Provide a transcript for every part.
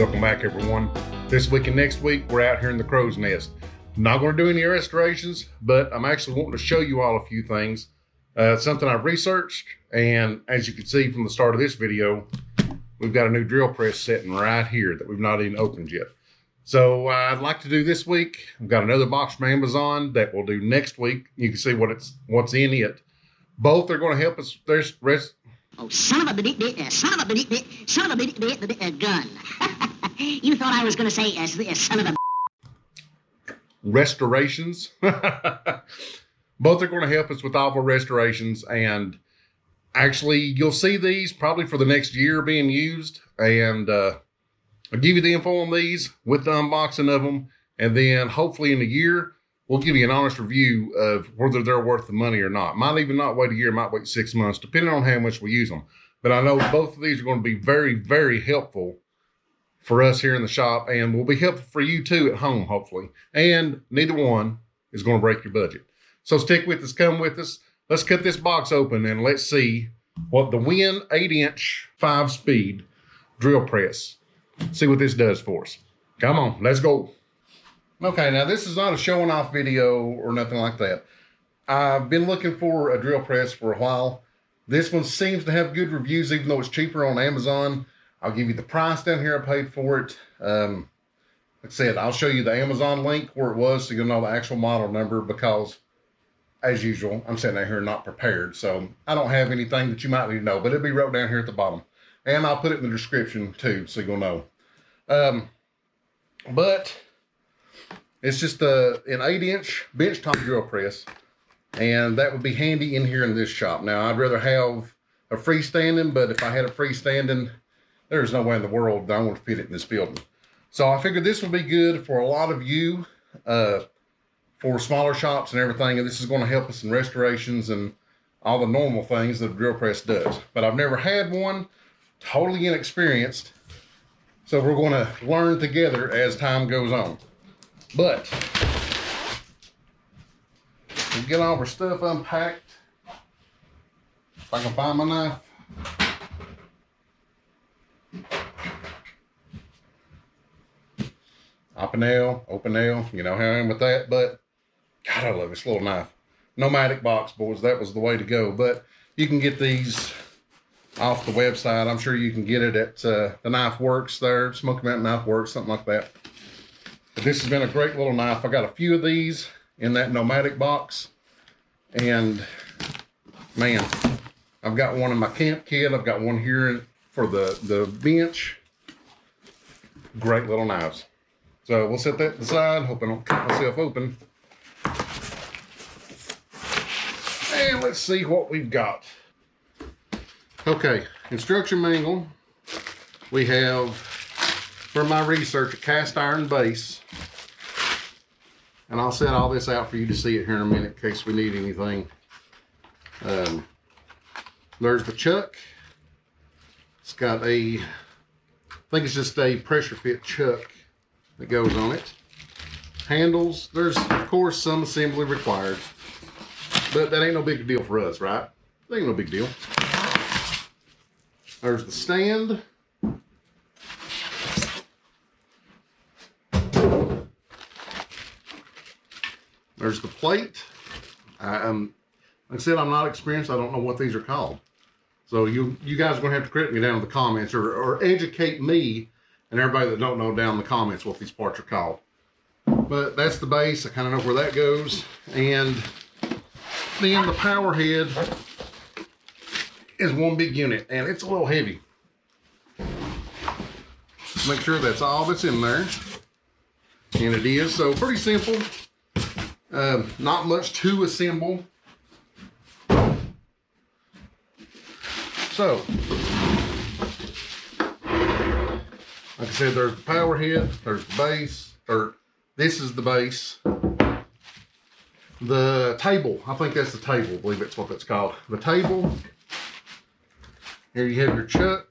Welcome back, everyone. This week and next week, we're out here in the crow's nest. Not going to do any restorations, but I'm actually wanting to show you all a few things. Something I've researched, and as you can see from the start of this video, we've got a new drill press sitting right here that we've not even opened yet. So I'd like to do this week. I've got another box from Amazon that we'll do next week. You can see what's in it. Both are going to help us. Oh, son of a gun. You thought I was going to say son of a restorations. Both are going to help us with all of our restorations, and actually you'll see these probably for the next year being used, and I'll give you the info on these with the unboxing of them, and then hopefully in a year we'll give you an honest review of whether they're worth the money or not. Might even not wait a year, might wait 6 months, depending on how much we use them. But I know both of these are going to be very, very helpful for us here in the shop, and will be helpful for you too at home, hopefully. And neither one is going to break your budget. So stick with us, come with us. Let's cut this box open and let's see what the WEN 8-inch 5-speed drill press. See what this does for us. Come on, let's go. Okay, now this is not a showing off video or nothing like that. I've been looking for a drill press for a while. This one seems to have good reviews, even though it's cheaper on Amazon. I'll give you the price down here I paid for it. Like I said, I'll show you the Amazon link where it was so you'll know the actual model number, because as usual, I'm sitting out here not prepared. So I don't have anything that you might need to know, but it'll be wrote down here at the bottom. And I'll put it in the description too, so you'll know. But it's just an 8-inch benchtop drill press, and that would be handy in here in this shop. Now, I'd rather have a freestanding, but if I had a freestanding, there's no way in the world that I want to fit it in this building. So I figured this would be good for a lot of you, for smaller shops and everything, and this is going to help us in restorations and all the normal things that a drill press does. But I've never had one, totally inexperienced, so we're going to learn together as time goes on. But we'll get all our stuff unpacked. If I can find my knife. Open nail, you know how I am with that, but God, I love this little knife. Nomadic box, boys, that was the way to go. But you can get these off the website. I'm sure you can get it at the Knife Works there, Smoky Mountain Knife Works, something like that. But this has been a great little knife. I got a few of these in that Nomadic box, and man, I've got one in my camp kit. I've got one here for the bench. Great little knives. So we'll set that aside. Hope I don't cut myself open. And let's see what we've got. Okay, instruction manual. We have, for my research, a cast iron base. And I'll set all this out for you to see it here in a minute in case we need anything. There's the chuck. It's got I think it's just a pressure fit chuck that goes on it. Handles, there's of course some assembly required, but that ain't no big deal for us, right? That ain't no big deal. There's the stand. There's the plate. Like I said, I'm not experienced. I don't know what these are called. So you guys are going to have to correct me down in the comments, or educate me and everybody that don't know down in the comments what these parts are called. But that's the base. I kind of know where that goes. And then the power head is one big unit, and it's a little heavy. Make sure that's all that's in there. And it is. So pretty simple. Not much to assemble. So, like I said, there's the power head, there's the base, or this is the base. The table, I think that's the table, I believe that's what that's called. The table. Here you have your chuck,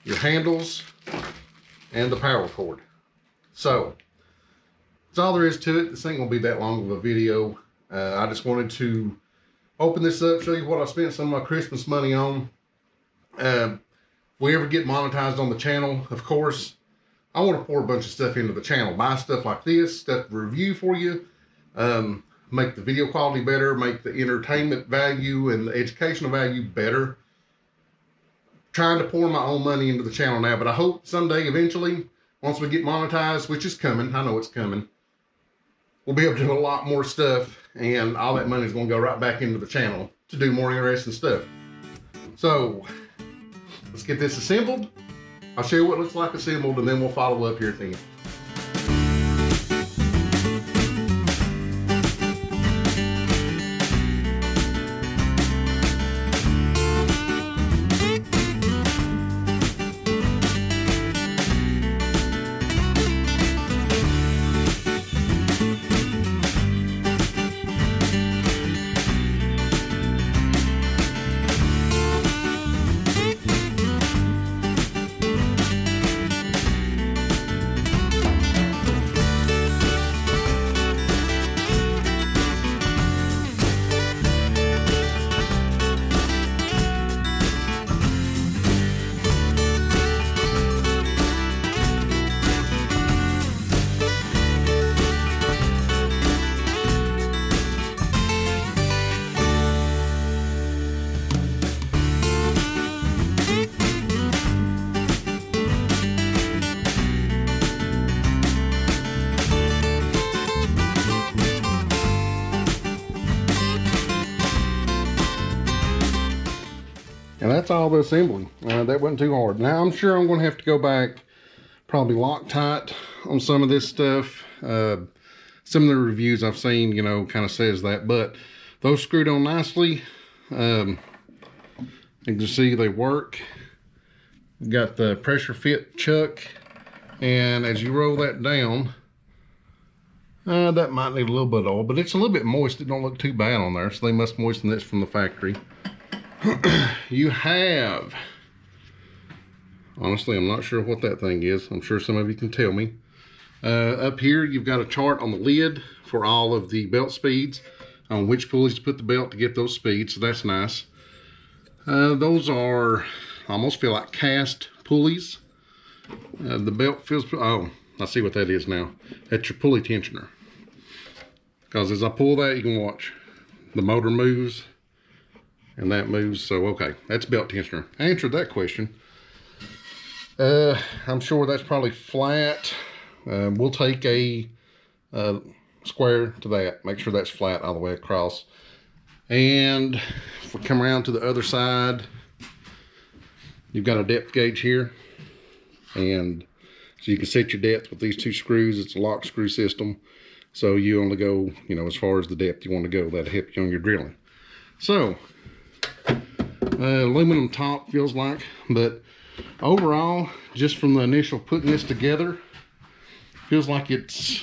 your handles, and the power cord. So, that's all there is to it. This ain't gonna be that long of a video. I just wanted to open this up, show you what I spent some of my Christmas money on. we ever get monetized on the channel, of course, I want to pour a bunch of stuff into the channel. Buy stuff like this, stuff to review for you, make the video quality better, make the entertainment value and the educational value better. Trying to pour my own money into the channel now, but I hope someday, eventually, once we get monetized, which is coming, I know it's coming, we'll be able to do a lot more stuff, and all that money is going to go right back into the channel to do more interesting stuff. So, let's get this assembled. I'll show you what it looks like assembled, and then we'll follow up here at the end. And that's all the assembly. That wasn't too hard. Now I'm sure I'm going to have to go back, probably Loctite on some of this stuff. Some of the reviews I've seen, you know, kind of says that, but those screwed on nicely. You can see they work. We've got the pressure fit chuck, and as you roll that down, that might need a little bit of oil, but it's a little bit moist. It don't look too bad on there, so they must moisten this from the factory. You have, honestly, I'm not sure what that thing is. I'm sure some of you can tell me. Up here, you've got a chart on the lid for all of the belt speeds, on which pulleys to put the belt to get those speeds, so that's nice. Those are, almost feel like cast pulleys. The belt feels, oh, I see what that is now. That's your pulley tensioner. Because as I pull that, you can watch the motor moves. And that moves, so okay, that's belt tensioner. I answered that question. I'm sure that's probably flat. We'll take a square to that, make sure that's flat all the way across. And if we come around to the other side, you've got a depth gauge here. And so you can set your depth with these two screws. It's a lock screw system. So you only go, you know, as far as the depth you want to go. That'll help you on your drilling. So, aluminum top feels like, but overall, just from the initial putting this together, feels like it's,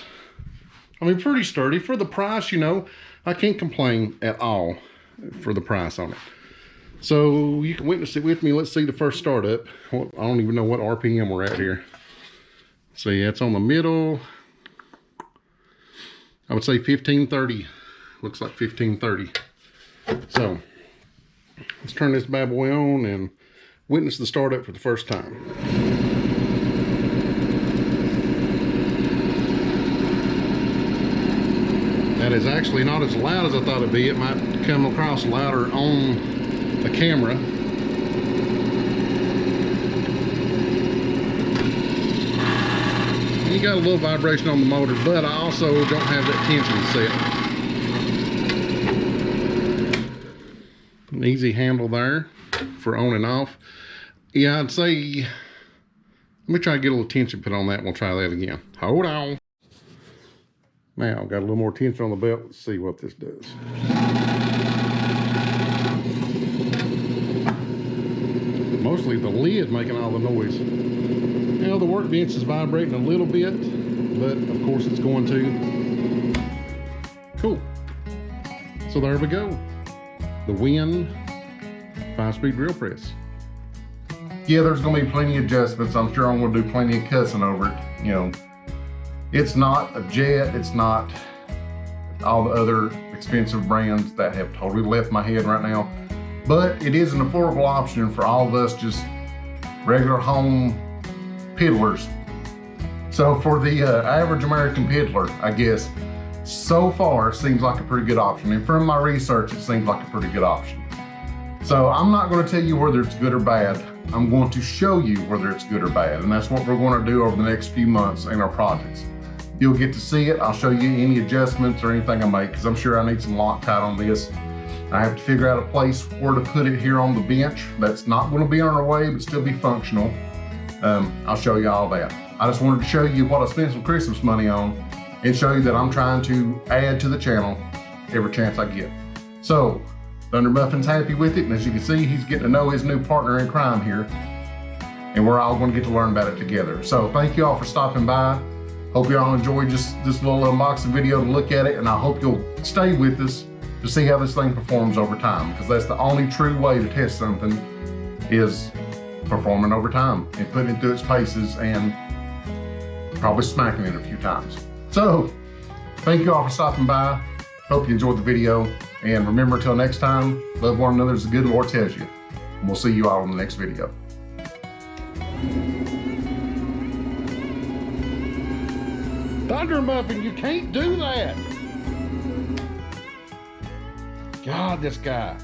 I mean, pretty sturdy for the price. You know, I can't complain at all for the price on it. So you can witness it with me. Let's see the first startup. I don't even know what RPM we're at here. See, it's on the middle. I would say 1530. Looks like 1530. So let's turn this bad boy on and witness the startup for the first time. That is actually not as loud as I thought it'd be. It might come across louder on the camera. You got a little vibration on the motor, but I also don't have that tension set. An easy handle there for on and off. Yeah, I'd say, let me try to get a little tension put on that and we'll try that again. Hold on. Now, got a little more tension on the belt. Let's see what this does. Mostly the lid making all the noise. Now the workbench is vibrating a little bit, but of course it's going to. Cool. So there we go. The WEN 5-speed drill press. Yeah, there's going to be plenty of adjustments. I'm sure I'm going to do plenty of cussing over it. You know, it's not a Jet. It's not all the other expensive brands that have totally left my head right now. But it is an affordable option for all of us just regular home piddlers. So for the average American piddler, I guess, so far seems like a pretty good option. And from my research, it seems like a pretty good option. So I'm not going to tell you whether it's good or bad. I'm going to show you whether it's good or bad. And that's what we're going to do over the next few months in our projects. You'll get to see it. I'll show you any adjustments or anything I make, because I'm sure I need some Loctite on this. I have to figure out a place where to put it here on the bench that's not going to be on our way, but still be functional. I'll show you all that. I just wanted to show you what I spent some Christmas money on and show you that I'm trying to add to the channel every chance I get. So, Thunder Muffin's happy with it, and as you can see, he's getting to know his new partner in crime here, and we're all going to get to learn about it together. So thank you all for stopping by. Hope you all enjoyed just this little unboxing video to look at it, and I hope you'll stay with us to see how this thing performs over time, because that's the only true way to test something, is performing over time and putting it through its paces and probably smacking it a few times. So thank you all for stopping by. Hope you enjoyed the video, and remember, until next time, love one another as the good Lord tells you. And we'll see you all in the next video. Thunder Muffin, you can't do that. God, this guy.